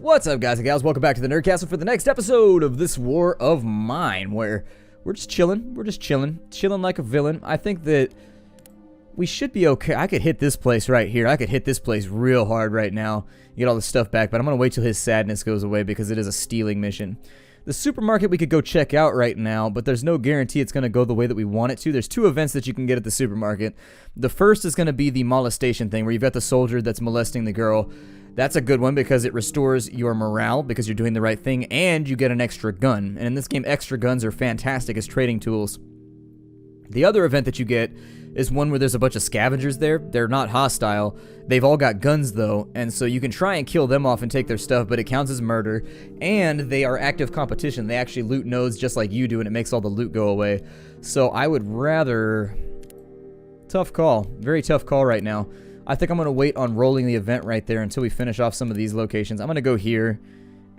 What's up, guys and gals? Welcome back to the Nerdcastle for the next episode of this War of Mine, where we're just chilling. We're just chilling like a villain. I think that we should be okay. I could hit this place right here. I could hit this place real hard right now, get all the stuff back, but I'm going to wait till his sadness goes away because it is a stealing mission. The supermarket we could go check out right now, but there's no guarantee it's going to go the way that we want it to. There's two events that you can get at the supermarket. The first is going to be the molestation thing, where you've got the soldier that's molesting the girl. That's a good one because it restores your morale because you're doing the right thing, and you get an extra gun. And in this game, extra guns are fantastic as trading tools. The other event that you get is one where there's a bunch of scavengers there. They're not hostile. They've all got guns, though, and so you can try and kill them off and take their stuff, but it counts as murder, and they are active competition. They actually loot nodes just like you do, and it makes all the loot go away. So I would rather... Tough call. Very tough call right now. I think I'm going to wait on rolling the event right there until we finish off some of these locations. I'm going to go here,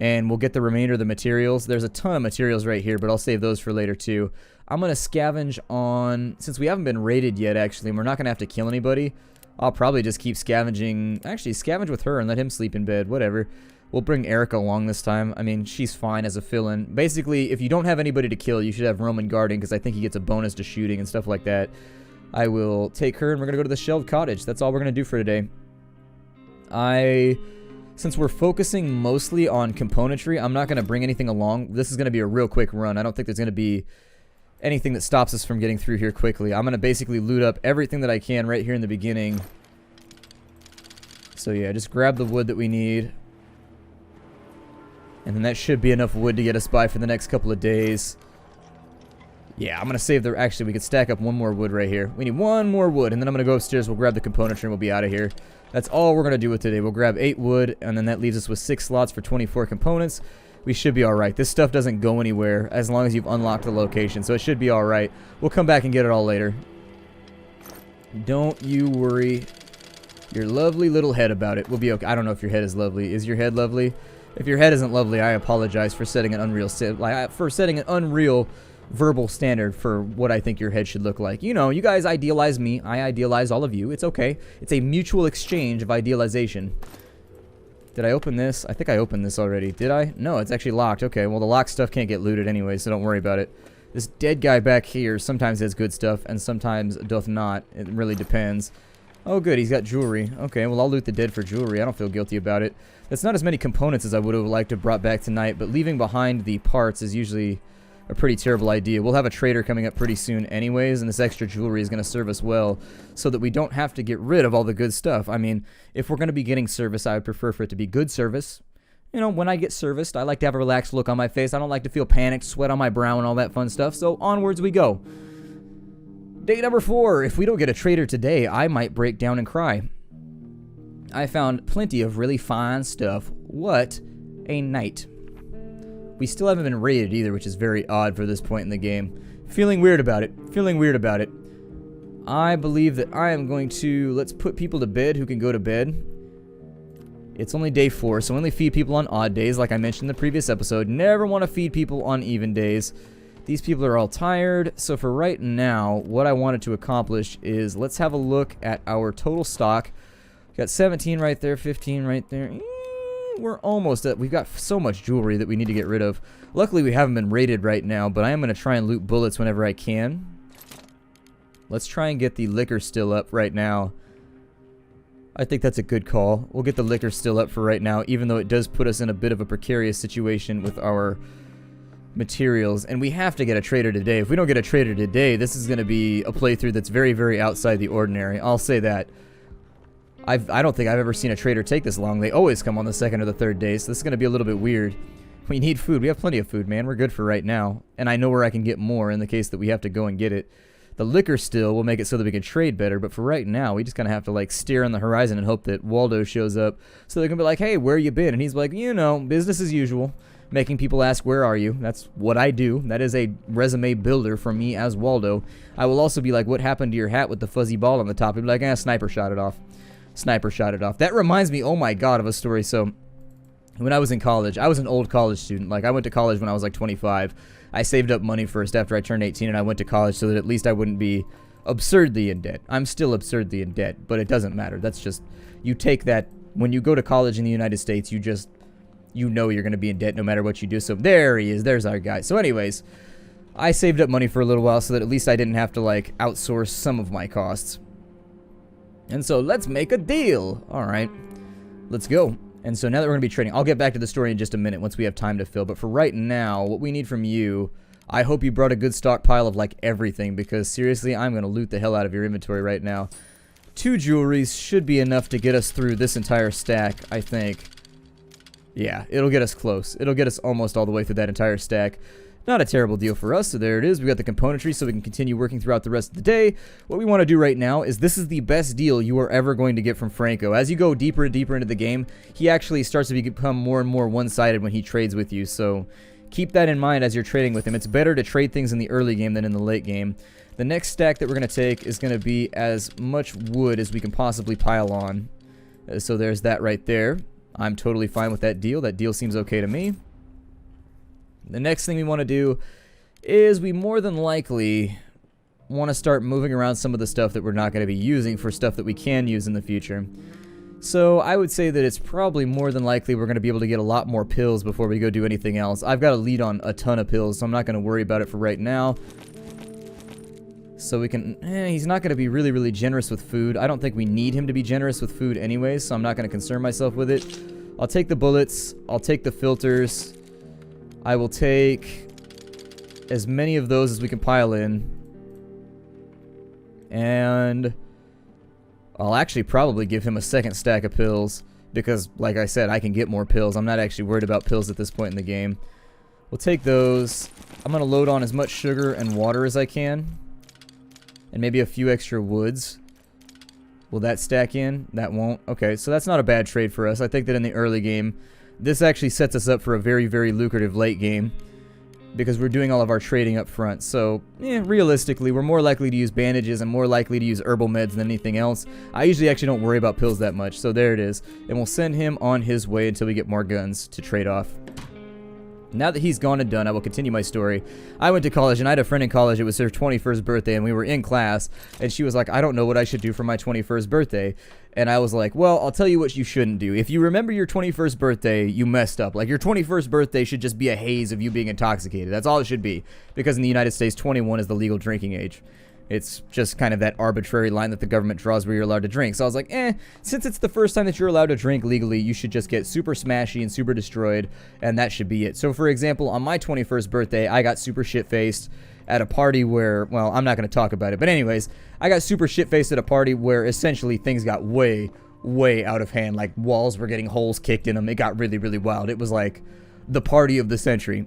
and we'll get the remainder of the materials. There's a ton of materials right here, but I'll save those for later too. I'm going to scavenge on... Since we haven't been raided yet, actually, and we're not going to have to kill anybody, I'll probably just keep scavenging. Actually, scavenge with her and let him sleep in bed. Whatever. We'll bring Erica along this time. I mean, she's fine as a fill-in. Basically, if you don't have anybody to kill, you should have Roman guarding, because I think he gets a bonus to shooting and stuff like that. I will take her, and we're going to go to the shelved cottage. That's all we're going to do for today. Since we're focusing mostly on componentry, I'm not going to bring anything along. This is going to be a real quick run. I don't think there's going to be anything that stops us from getting through here quickly. I'm going to basically loot up everything that I can right here in the beginning. So yeah, just grab the wood that we need. And then that should be enough wood to get us by for the next couple of days. Yeah, I'm going to save the... Actually, we could stack up one more wood right here. We need one more wood, and then I'm going to go upstairs. We'll grab the componentry, and we'll be out of here. That's all we're going to do with today. We'll grab 8 wood, and then that leaves us with 6 slots for 24 components. We should be alright. This stuff doesn't go anywhere as long as you've unlocked the location, so it should be alright. We'll come back and get it all later. Don't you worry your lovely little head about it. We'll be okay. I don't know if your head is lovely. Is your head lovely? If your head isn't lovely, I apologize for setting an unreal... verbal standard for what I think your head should look like. You know, you guys idealize me. I idealize all of you. It's okay. It's a mutual exchange of idealization. Did I open this? I think I opened this already. Did I? No, it's actually locked. Okay, well, the locked stuff can't get looted anyway, so don't worry about it. This dead guy back here sometimes has good stuff and sometimes doth not. It really depends. Oh, good. He's got jewelry. Okay, well, I'll loot the dead for jewelry. I don't feel guilty about it. That's not as many components as I would have liked to have brought back tonight, but leaving behind the parts is usually a pretty terrible idea. We'll have a trader coming up pretty soon anyways, and this extra jewelry is going to serve us well so that we don't have to get rid of all the good stuff. I mean, if we're going to be getting service, I would prefer for it to be good service. You know, when I get serviced, I like to have a relaxed look on my face. I don't like to feel panicked, sweat on my brow, and all that fun stuff, so onwards we go. Day number 4. If we don't get a trader today, I might break down and cry. I found plenty of really fine stuff. What a night. We still haven't been raided either, which is very odd for this point in the game. Feeling weird about it. Feeling weird about it. I believe that I am going to... Let's put people to bed who can go to bed. It's only day 4, so only feed people on odd days, like I mentioned in the previous episode. Never want to feed people on even days. These people are all tired, so for right now, what I wanted to accomplish is let's have a look at our total stock. Got 17 right there, 15 right there. We're almost at... We've got so much jewelry that we need to get rid of. Luckily, we haven't been raided right now, but I am going to try and loot bullets whenever I can. Let's try and get the liquor still up right now. I think that's a good call. We'll get the liquor still up for right now, even though it does put us in a bit of a precarious situation with our materials. And we have to get a trader today. If we don't get a trader today, this is going to be a playthrough that's very, very outside the ordinary. I'll say that. I don't think I've ever seen a trader take this long. They always come on the 2nd or the 3rd day, so this is going to be a little bit weird. We need food. We have plenty of food, man. We're good for right now. And I know where I can get more in the case that we have to go and get it. The liquor still will make it so that we can trade better, but for right now, we just kind of have to, like, stare on the horizon and hope that Waldo shows up. So they're going to be like, hey, where you been? And he's like, you know, business as usual. Making people ask, where are you? That's what I do. That is a resume builder for me as Waldo. I will also be like, what happened to your hat with the fuzzy ball on the top? He'll be like, sniper shot it off. Sniper shot it off. That reminds me, oh my god, of a story. So, when I was in college, I was an old college student. Like, I went to college when I was like 25. I saved up money first after I turned 18, and I went to college so that at least I wouldn't be absurdly in debt. I'm still absurdly in debt, but it doesn't matter. That's just, you take that, when you go to college in the United States, you you know you're going to be in debt no matter what you do. So there he is. There's our guy. So anyways, I saved up money for a little while so that at least I didn't have to, like, outsource some of my costs. And so let's make a deal. All right, let's go. And so now that we're going to be trading, I'll get back to the story in just a minute once we have time to fill. But for right now, what we need from you, I hope you brought a good stockpile of, like, everything. Because seriously, I'm going to loot the hell out of your inventory right now. 2 jewelries should be enough to get us through this entire stack, I think. Yeah, it'll get us close. It'll get us almost all the way through that entire stack. Not a terrible deal for us, so there it is. We got the componentry so we can continue working throughout the rest of the day. What we want to do right now is this is the best deal you are ever going to get from Franco. As you go deeper and deeper into the game, he actually starts to become more and more one-sided when he trades with you, so keep that in mind as you're trading with him. It's better to trade things in the early game than in the late game. The next stack that we're going to take is going to be as much wood as we can possibly pile on. So there's that right there. I'm totally fine with that deal. That deal seems okay to me. The next thing we want to do is we more than likely want to start moving around some of the stuff that we're not going to be using for stuff that we can use in the future. So I would say that it's probably more than likely we're going to be able to get a lot more pills before we go do anything else. I've got a lead on a ton of pills, so I'm not going to worry about it for right now. So we can, he's not going to be really, really generous with food. I don't think we need him to be generous with food anyways, so I'm not going to concern myself with it. I'll take the bullets. I'll take the filters. I will take as many of those as we can pile in. And I'll actually probably give him a second stack of pills because, like I said, I can get more pills. I'm not actually worried about pills at this point in the game. We'll take those. I'm going to load on as much sugar and water as I can. And maybe a few extra woods. Will that stack in? That won't. Okay, so that's not a bad trade for us. I think that in the early game, this actually sets us up for a very, very lucrative late game because we're doing all of our trading up front. So, realistically, we're more likely to use bandages and more likely to use herbal meds than anything else. I usually actually don't worry about pills that much, so there it is. And we'll send him on his way until we get more guns to trade off. Now that he's gone and done, I will continue my story. I went to college, and I had a friend in college. It was her 21st birthday, and we were in class, and she was like, I don't know what I should do for my 21st birthday. And I was like, well, I'll tell you what you shouldn't do. If you remember your 21st birthday, you messed up. Like, your 21st birthday should just be a haze of you being intoxicated. That's all it should be. Because in the United States, 21 is the legal drinking age. It's just kind of that arbitrary line that the government draws where you're allowed to drink. So I was like, since it's the first time that you're allowed to drink legally, you should just get super smashy and super destroyed, and that should be it. So, for example, on my 21st birthday, I got super shit-faced at a party where, well, I'm not going to talk about it. But anyways, I got super shit-faced at a party where essentially things got way, way out of hand. Like, walls were getting holes kicked in them. It got really, really wild. It was like the party of the century.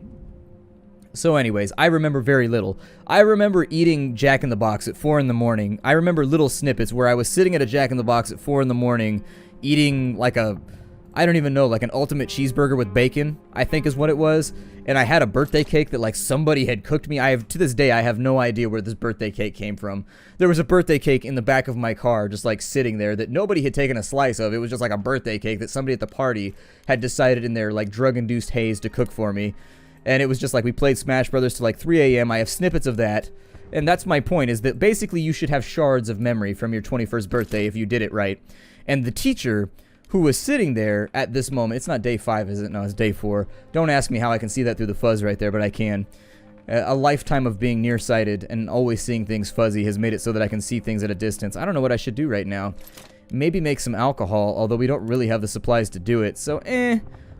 So anyways, I remember very little. I remember eating Jack in the Box at 4 in the morning. I remember little snippets where I was sitting at a Jack in the Box at 4 in the morning eating like a, I don't even know, like an ultimate cheeseburger with bacon, I think is what it was. And I had a birthday cake that like somebody had cooked me. To this day, I have no idea where this birthday cake came from. There was a birthday cake in the back of my car just like sitting there that nobody had taken a slice of. It was just like a birthday cake that somebody at the party had decided in their like drug-induced haze to cook for me. And it was just like we played Smash Brothers till like 3 a.m. I have snippets of that. And that's my point, is that basically you should have shards of memory from your 21st birthday if you did it right. And the teacher who was sitting there at this moment, it's not day 5, is it? No, it's day 4. Don't ask me how I can see that through the fuzz right there, but I can. A lifetime of being nearsighted and always seeing things fuzzy has made it so that I can see things at a distance. I don't know what I should do right now. Maybe make some alcohol, although we don't really have the supplies to do it. So,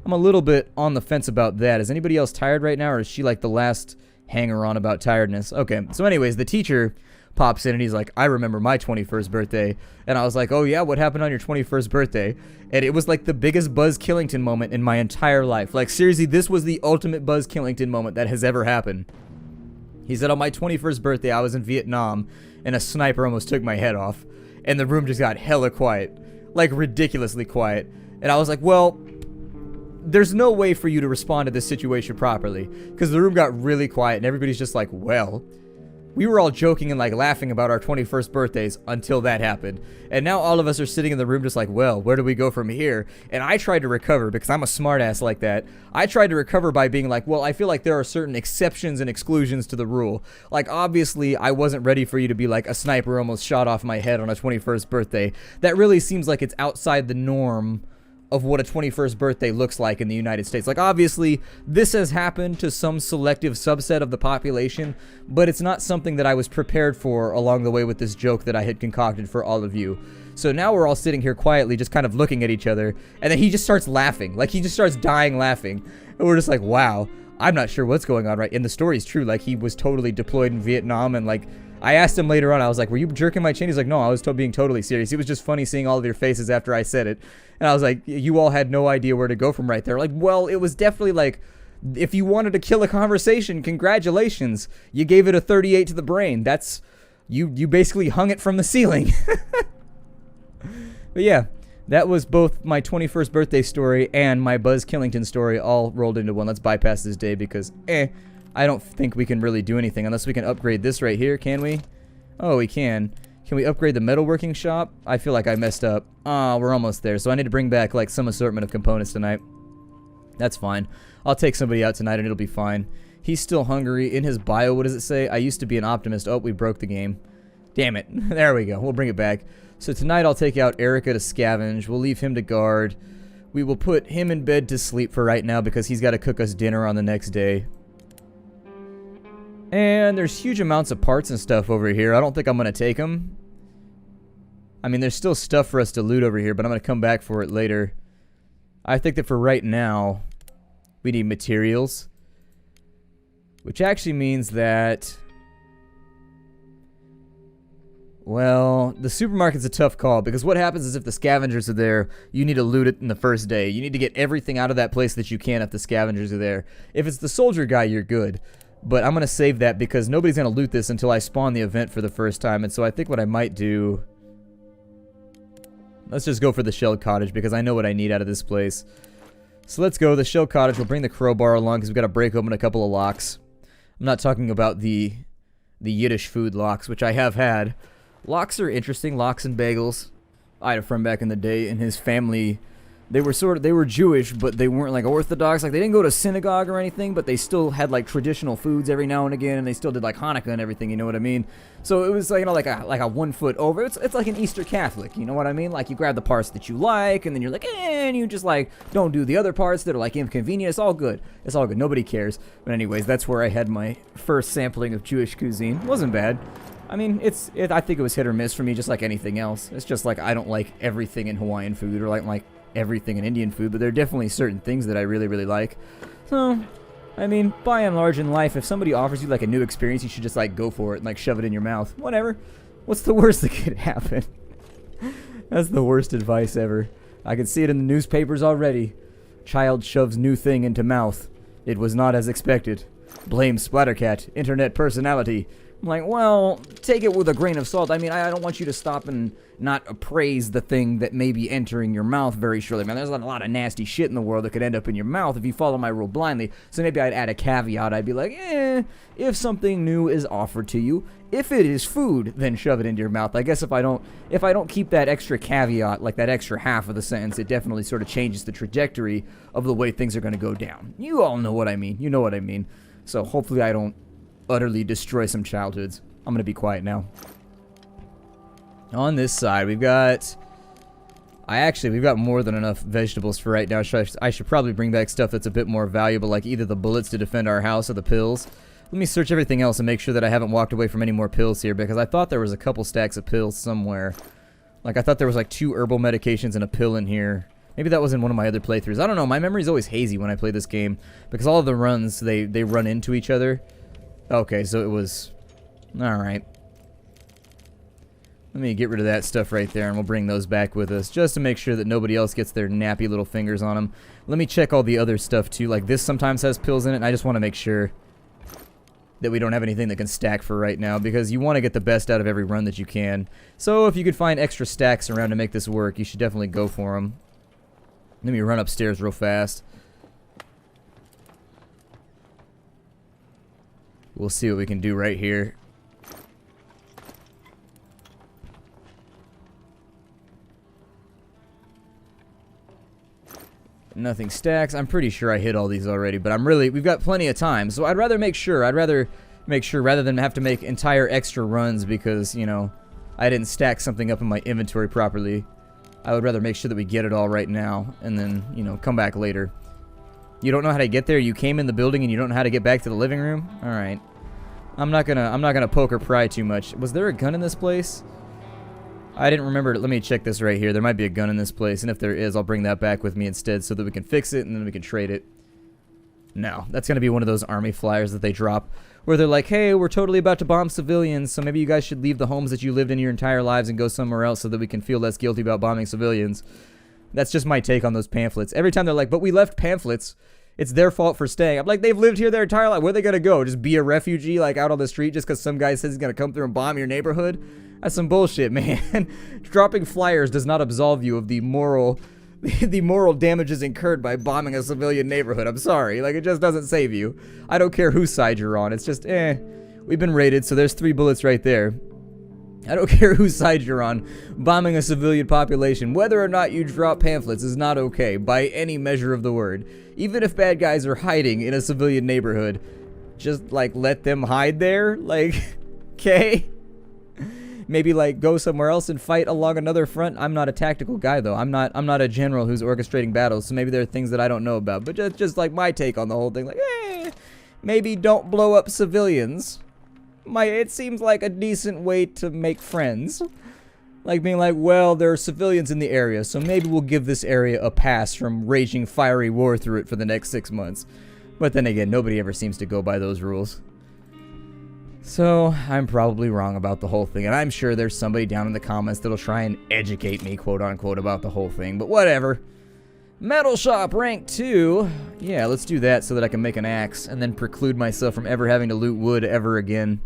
I'm a little bit on the fence about that. Is anybody else tired right now, or is she like the last hanger-on about tiredness? Okay, so anyways, the teacher pops in and he's like, I remember my 21st birthday. And I was like, oh yeah, what happened on your 21st birthday? And it was like the biggest Buzz Killington moment in my entire life. Like, seriously, this was the ultimate Buzz Killington moment that has ever happened. He said, on my 21st birthday, I was in Vietnam, and a sniper almost took my head off. And the room just got hella quiet. Like, ridiculously quiet. And I was like, well, there's no way for you to respond to this situation properly, because the room got really quiet and everybody's just like, well, we were all joking and like laughing about our 21st birthdays until that happened, and now all of us are sitting in the room just like, well, where do we go from here? And I tried to recover because I'm a smartass like that. I tried to recover by being like, well, I feel like there are certain exceptions and exclusions to the rule. Like, obviously I wasn't ready for you to be like, a sniper almost shot off my head on a 21st birthday. That really seems like it's outside the norm of what a 21st birthday looks like in the United States. Like, obviously, this has happened to some selective subset of the population, but it's not something that I was prepared for along the way with this joke that I had concocted for all of you. So now we're all sitting here quietly just kind of looking at each other, and then he just starts laughing. Like, he just starts dying laughing. And we're just like, wow, I'm not sure what's going on, right? And the story's true. Like, he was totally deployed in Vietnam, and like, I asked him later on, I was like, were you jerking my chin? He's like, no, I was being totally serious. It was just funny seeing all of your faces after I said it. And I was like, you all had no idea where to go from right there. Like, well, it was definitely like, if you wanted to kill a conversation, congratulations. You gave it a 38 to the brain. That's, you basically hung it from the ceiling. But yeah, that was both my 21st birthday story and my Buzz Killington story all rolled into one. Let's bypass this day because, I don't think we can really do anything unless we can upgrade this right here. Can we? Oh, we can. Can we upgrade the metalworking shop? I feel like I messed up. Oh, we're almost there. So I need to bring back like some assortment of components tonight. That's fine. I'll take somebody out tonight and it'll be fine. He's still hungry. In his bio, what does it say? I used to be an optimist. Oh, we broke the game. Damn it. There we go. We'll bring it back. So tonight I'll take out Erica to scavenge. We'll leave him to guard. We will put him in bed to sleep for right now because he's got to cook us dinner on the next day. And there's huge amounts of parts and stuff over here. I don't think I'm going to take them. I mean, there's still stuff for us to loot over here, but I'm going to come back for it later. I think that for right now, we need materials. Which actually means that... Well, the supermarket's a tough call, because what happens is if the scavengers are there, you need to loot it in the first day. You need to get everything out of that place that you can if the scavengers are there. If it's the soldier guy, you're good. But I'm going to save that because nobody's going to loot this until I spawn the event for the first time. And so I think what I might do... Let's just go for the shell cottage because I know what I need out of this place. So let's go. The shell cottage. We'll bring the crowbar along because we've got to break open a couple of locks. I'm not talking about the Yiddish food locks, which I have had. Locks are interesting. Locks and bagels. I had a friend back in the day and his family... They were Jewish, but they weren't like Orthodox. Like they didn't go to synagogue or anything, but they still had like traditional foods every now and again, and they still did like Hanukkah and everything. You know what I mean? So it was like, you know, like a 1 foot over. It's like an Easter Catholic. You know what I mean? Like you grab the parts that you like, and then you're like, and you just like don't do the other parts that are like inconvenient. It's all good. It's all good. Nobody cares. But anyways, that's where I had my first sampling of Jewish cuisine. It wasn't bad. I mean, I think it was hit or miss for me, just like anything else. It's just like I don't like everything in Hawaiian food or like everything in Indian food, but there are definitely certain things that I really, really like. So, I mean, by and large in life, if somebody offers you like a new experience, you should just like go for it and like shove it in your mouth. Whatever. What's the worst that could happen? That's the worst advice ever. I can see it in the newspapers already. Child shoves new thing into mouth. It was not as expected. Blame Splattercat, internet personality. I'm like, well, take it with a grain of salt. I mean, I don't want you to stop and not appraise the thing that may be entering your mouth very shortly. Man, there's a lot of nasty shit in the world that could end up in your mouth if you follow my rule blindly. So maybe I'd add a caveat. I'd be like, if something new is offered to you, if it is food, then shove it into your mouth. I guess if I don't keep that extra caveat, like that extra half of the sentence, it definitely sort of changes the trajectory of the way things are going to go down. You all know what I mean. You know what I mean. So hopefully I don't utterly destroy some childhoods. I'm gonna be quiet now. On this side, we've got more than enough vegetables for right now. I should probably bring back stuff that's a bit more valuable, like either the bullets to defend our house or the pills. Let me search everything else and make sure that I haven't walked away from any more pills here, because I thought there was a couple stacks of pills somewhere. Like, I thought there was like 2 herbal medications and a pill in here. Maybe that was in one of my other playthroughs. I don't know. My memory's always hazy when I play this game, because all of the runs, they run into each other. Okay, so it was... Alright. Let me get rid of that stuff right there, and we'll bring those back with us, just to make sure that nobody else gets their nappy little fingers on them. Let me check all the other stuff, too. Like, this sometimes has pills in it, and I just want to make sure that we don't have anything that can stack for right now, because you want to get the best out of every run that you can. So, if you could find extra stacks around to make this work, you should definitely go for them. Let me run upstairs real fast. We'll see what we can do right here. Nothing stacks. I'm pretty sure I hit all these already, but we've got plenty of time. So I'd rather make sure rather than have to make entire extra runs because, you know, I didn't stack something up in my inventory properly. I would rather make sure that we get it all right now and then, you know, come back later. You don't know how to get there? You came in the building and you don't know how to get back to the living room? All right. I'm not gonna poke or pry too much. Was there a gun in this place? I didn't remember. Let me check this right here. There might be a gun in this place, and if there is, I'll bring that back with me instead so that we can fix it and then we can trade it. No, that's gonna be one of those army flyers that they drop where they're like, hey, we're totally about to bomb civilians, so maybe you guys should leave the homes that you lived in your entire lives and go somewhere else so that we can feel less guilty about bombing civilians. That's just my take on those pamphlets. Every time they're like, but we left pamphlets. It's their fault for staying. I'm like, they've lived here their entire life. Where are they going to go? Just be a refugee, like, out on the street just because some guy says he's going to come through and bomb your neighborhood? That's some bullshit, man. Dropping flyers does not absolve you of the moral damages incurred by bombing a civilian neighborhood. I'm sorry. Like, it just doesn't save you. I don't care whose side you're on. It's just, we've been raided, so there's 3 bullets right there. I don't care whose side you're on. Bombing a civilian population, whether or not you drop pamphlets, is not okay by any measure of the word. Even if bad guys are hiding in a civilian neighborhood, just, like, let them hide there? Like, okay? Maybe, like, go somewhere else and fight along another front. I'm not a tactical guy, though. I'm not a general who's orchestrating battles, so maybe there are things that I don't know about. But just like, my take on the whole thing, like, maybe don't blow up civilians. It seems like a decent way to make friends. Like being like, well, there are civilians in the area, so maybe we'll give this area a pass from raging fiery war through it for the next 6 months. But then again, nobody ever seems to go by those rules. So, I'm probably wrong about the whole thing, and I'm sure there's somebody down in the comments that'll try and educate me, quote-unquote, about the whole thing, but whatever. Metal Shop rank 2. Yeah, let's do that so that I can make an axe, and then preclude myself from ever having to loot wood ever again.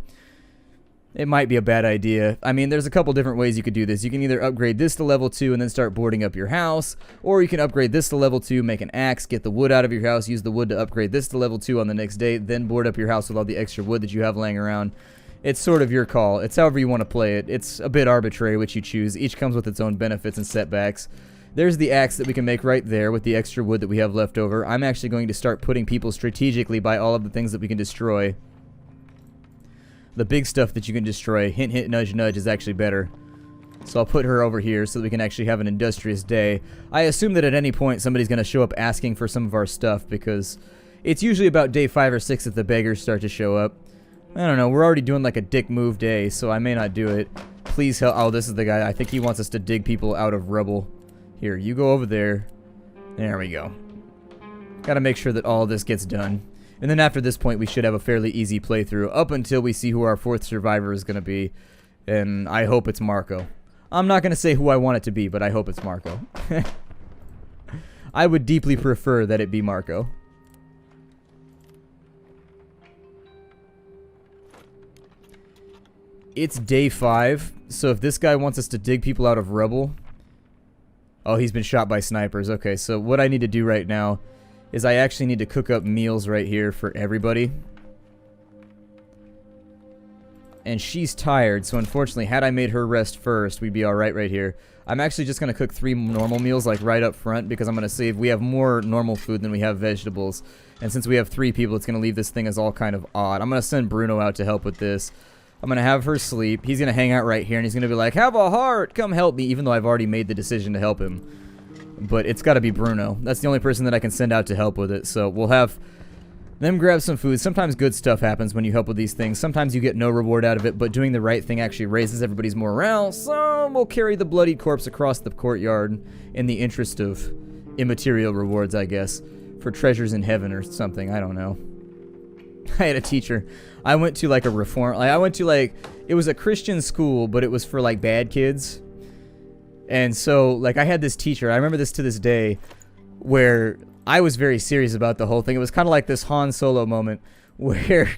It might be a bad idea. I mean, there's a couple different ways you could do this. You can either upgrade this to level 2 and then start boarding up your house, or you can upgrade this to level 2, make an axe, get the wood out of your house, use the wood to upgrade this to level 2 on the next day, then board up your house with all the extra wood that you have laying around. It's sort of your call. It's however you want to play it. It's a bit arbitrary which you choose. Each comes with its own benefits and setbacks. There's the axe that we can make right there with the extra wood that we have left over. I'm actually going to start putting people strategically by all of the things that we can destroy. The big stuff that you can destroy, hint, hint, nudge, nudge, is actually better. So I'll put her over here so that we can actually have an industrious day. I assume that at any point somebody's going to show up asking for some of our stuff because it's usually about day 5 or 6 that the beggars start to show up. I don't know, we're already doing like a dick move day, so I may not do it. Please help. Oh, this is the guy. I think he wants us to dig people out of rubble. Here, you go over there. There we go. Gotta make sure that all this gets done. And then after this point, we should have a fairly easy playthrough up until we see who our 4th survivor is going to be. And I hope it's Marco. I'm not going to say who I want it to be, but I hope it's Marco. I would deeply prefer that it be Marco. It's day 5, so if this guy wants us to dig people out of rubble... Oh, he's been shot by snipers. Okay, so what I need to do right now is I actually need to cook up meals right here for everybody. And she's tired, so unfortunately, had I made her rest first, we'd be alright right here. I'm actually just going to cook 3 normal meals, like, right up front, because I'm going to save... We have more normal food than we have vegetables. And since we have 3 people, it's going to leave this thing as all kind of odd. I'm going to send Bruno out to help with this. I'm going to have her sleep. He's going to hang out right here, and he's going to be like, have a heart! Come help me, even though I've already made the decision to help him. But it's got to be Bruno. That's the only person that I can send out to help with it. So we'll have them grab some food. Sometimes good stuff happens when you help with these things. Sometimes you get no reward out of it, but doing the right thing actually raises everybody's morale. So we'll carry the bloodied corpse across the courtyard in the interest of immaterial rewards, I guess. For treasures in heaven or something. I don't know. I had a teacher. I went to like a reform... I went to like... It was a Christian school, but it was for like bad kids. And so, like, I had this teacher, I remember this to this day, where I was very serious about the whole thing. It was kind of like this Han Solo moment, where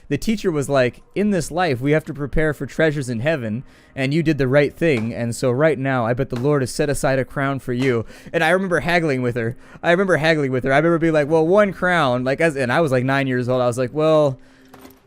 the teacher was like, in this life, we have to prepare for treasures in heaven, and you did the right thing, and so right now, I bet the Lord has set aside a crown for you. And I remember haggling with her. I remember being like, well, 1 crown, like, and I was like 9 years old. I was like, well...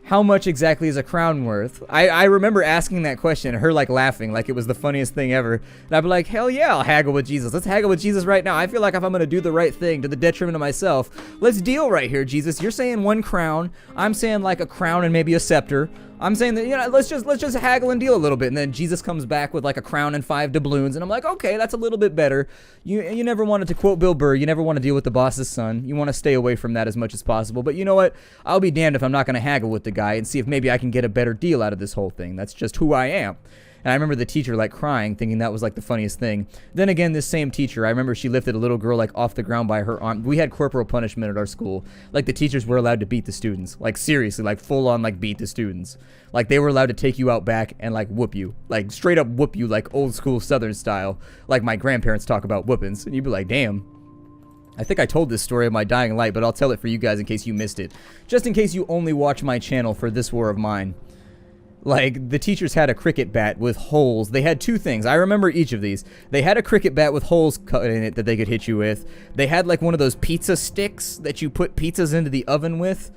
How much exactly is a crown worth? I remember asking that question, her like laughing like it was the funniest thing ever. And I'd be like, hell yeah, I'll haggle with Jesus. Let's haggle with Jesus right now. I feel like if I'm going to do the right thing to the detriment of myself, let's deal right here, Jesus. You're saying 1 crown. I'm saying like a crown and maybe a scepter. I'm saying that, you know, let's just haggle and deal a little bit. And then Jesus comes back with like a crown and 5 doubloons, and I'm like, okay, that's a little bit better. You never wanted to quote Bill Burr, you never want to deal with the boss's son. You want to stay away from that as much as possible. But you know what? I'll be damned if I'm not going to haggle with the guy and see if maybe I can get a better deal out of this whole thing. That's just who I am. And I remember the teacher like crying, thinking that was like the funniest thing. Then again, this same teacher, I remember she lifted a little girl like off the ground by her arm. We had corporal punishment at our school. Like the teachers were allowed to beat the students. Like seriously, like full on like beat the students. Like they were allowed to take you out back and like whoop you. Like straight up whoop you like old school Southern style. Like my grandparents talk about whoopings. And you'd be like, damn. I think I told this story of my dying light, but I'll tell it for you guys in case you missed it. Just in case you only watch my channel for this war of mine. Like, the teachers had a cricket bat with holes. They had 2 things. I remember each of these. They had a cricket bat with holes cut in it that they could hit you with. They had, like, one of those pizza sticks that you put pizzas into the oven with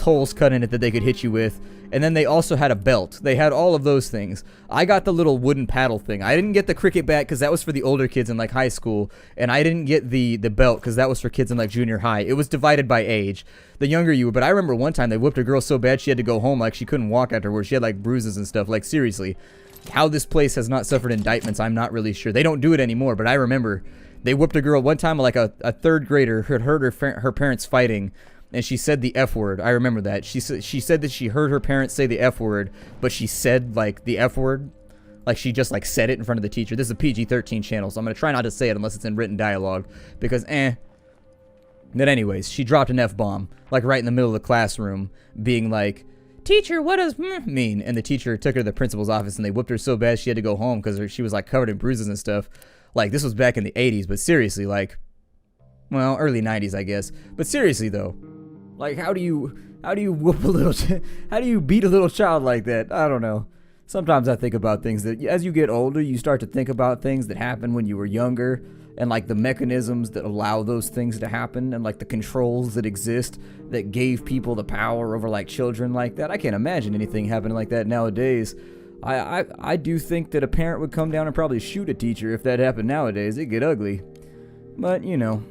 holes cut in it that they could hit you with. And then they also had a belt. They had all of those things. I got the little wooden paddle thing. I didn't get the cricket bat because that was for the older kids in, like, high school. And I didn't get the belt because that was for kids in, like, junior high. It was divided by age. The younger you were. But I remember one time they whipped a girl so bad she had to go home. Like, she couldn't walk afterwards. She had, like, bruises and stuff. Like, seriously. How this place has not suffered indictments, I'm not really sure. They don't do it anymore. But I remember they whipped a girl one time, like, a 3rd grader had heard her parents fighting. And she said the F word. I remember that. She said that she heard her parents say the F word, but she said, like, the F word. Like, she just, like, said it in front of the teacher. This is a PG-13 channel, so I'm going to try not to say it unless it's in written dialogue. Because, But anyways, she dropped an F-bomb, like, right in the middle of the classroom, being like, teacher, what does mean? And the teacher took her to the principal's office, and they whipped her so bad she had to go home because she was, like, covered in bruises and stuff. Like, this was back in the 80s, but seriously, like, well, early 90s, I guess. But seriously, though. Like, how do you whoop a little, how do you beat a little child like that? I don't know. Sometimes I think about things that, as you get older, you start to think about things that happened when you were younger, and like the mechanisms that allow those things to happen, and like the controls that exist that gave people the power over like children like that. I can't imagine anything happening like that nowadays. I do think that a parent would come down and probably shoot a teacher if that happened nowadays. It'd get ugly. But, you know,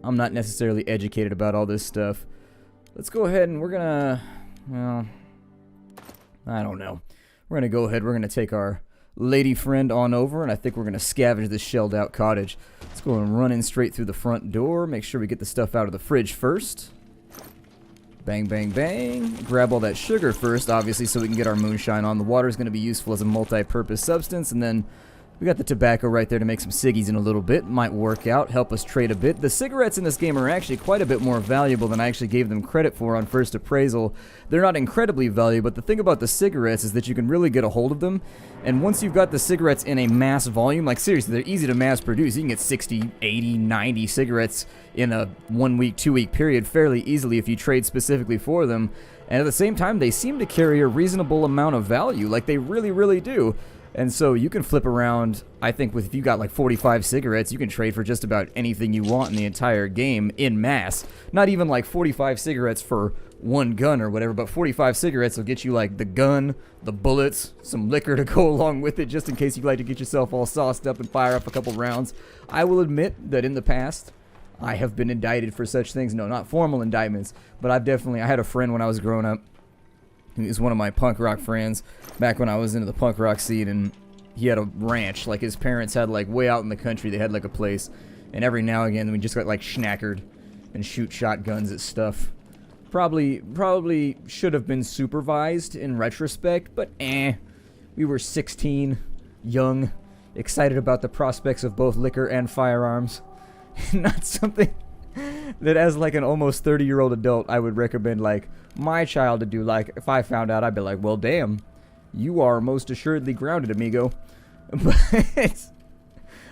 I'm not necessarily educated about all this stuff. Let's go ahead and we're gonna, well, I don't know. We're gonna go ahead, we're gonna take our lady friend on over, and I think we're gonna scavenge this shelled out cottage. Let's go and run in straight through the front door. Make sure we get the stuff out of the fridge first. Bang, bang, bang. Grab all that sugar first, obviously, so we can get our moonshine on. The water is gonna be useful as a multi-purpose substance, and then we got the tobacco right there to make some ciggies in a little bit. Might work out, help us trade a bit. The cigarettes in this game are actually quite a bit more valuable than I actually gave them credit for on first appraisal. They're not incredibly valuable, but the thing about the cigarettes is that you can really get a hold of them. And once you've got the cigarettes in a mass volume, like seriously, they're easy to mass produce. You can get 60, 80, 90 cigarettes in a 1 week, 2 week period fairly easily if you trade specifically for them. And at the same time, they seem to carry a reasonable amount of value. Like they really, really do. And so you can flip around, I think if you got like 45 cigarettes, you can trade for just about anything you want in the entire game in mass. Not even like 45 cigarettes for one gun or whatever, but 45 cigarettes will get you like the gun, the bullets, some liquor to go along with it, just in case you'd like to get yourself all sauced up and fire up a couple rounds. I will admit that in the past, I have been indicted for such things. No, not formal indictments, but I had a friend when I was growing up. He was one of my punk rock friends back when I was into the punk rock scene, and he had a ranch. Like his parents had like way out in the country, they had like a place, and every now and again we just got like schnackered and shoot shotguns at stuff. Probably should have been supervised in retrospect, but we were 16, young, excited about the prospects of both liquor and firearms. Not something that as like an almost 30-year-old adult I would recommend like my child to do. Like if I found out, I'd be like, well damn, you are most assuredly grounded, amigo. But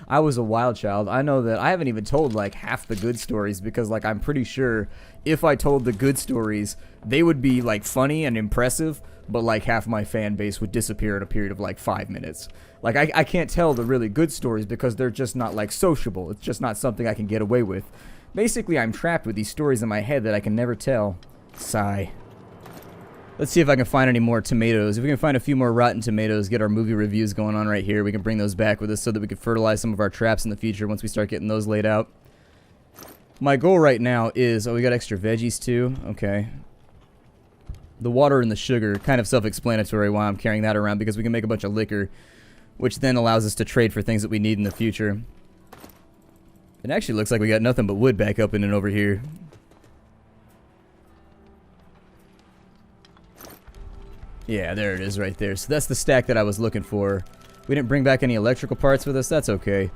I was a wild child. I know that I haven't even told like half the good stories because like I'm pretty sure if I told the good stories they would be like funny and impressive, but like half my fan base would disappear in a period of like 5 minutes. Like I can't tell the really good stories because they're just not like sociable. It's just not something I can get away with. Basically, I'm trapped with these stories in my head that I can never tell. Sigh. Let's see if I can find any more tomatoes. If we can find a few more rotten tomatoes, get our movie reviews going on right here, we can bring those back with us so that we can fertilize some of our traps in the future once we start getting those laid out. My goal right now is... Oh, we got extra veggies too? Okay. The water and the sugar, kind of self-explanatory why I'm carrying that around, because we can make a bunch of liquor, which then allows us to trade for things that we need in the future. It actually looks like we got nothing but wood back up in and over here. Yeah, there it is right there. So that's the stack that I was looking for. We didn't bring back any electrical parts with us. That's okay.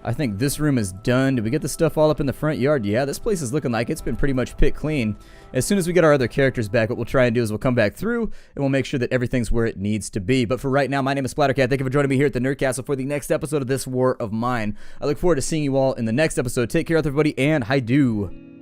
I think this room is done. Did we get the stuff all up in the front yard? Yeah, this place is looking like it's been pretty much pit clean. As soon as we get our other characters back, what we'll try and do is we'll come back through and we'll make sure that everything's where it needs to be. But for right now, my name is Splattercat. Thank you for joining me here at the Nerd Castle for the next episode of this War of Mine. I look forward to seeing you all in the next episode. Take care, everybody, and hi-do.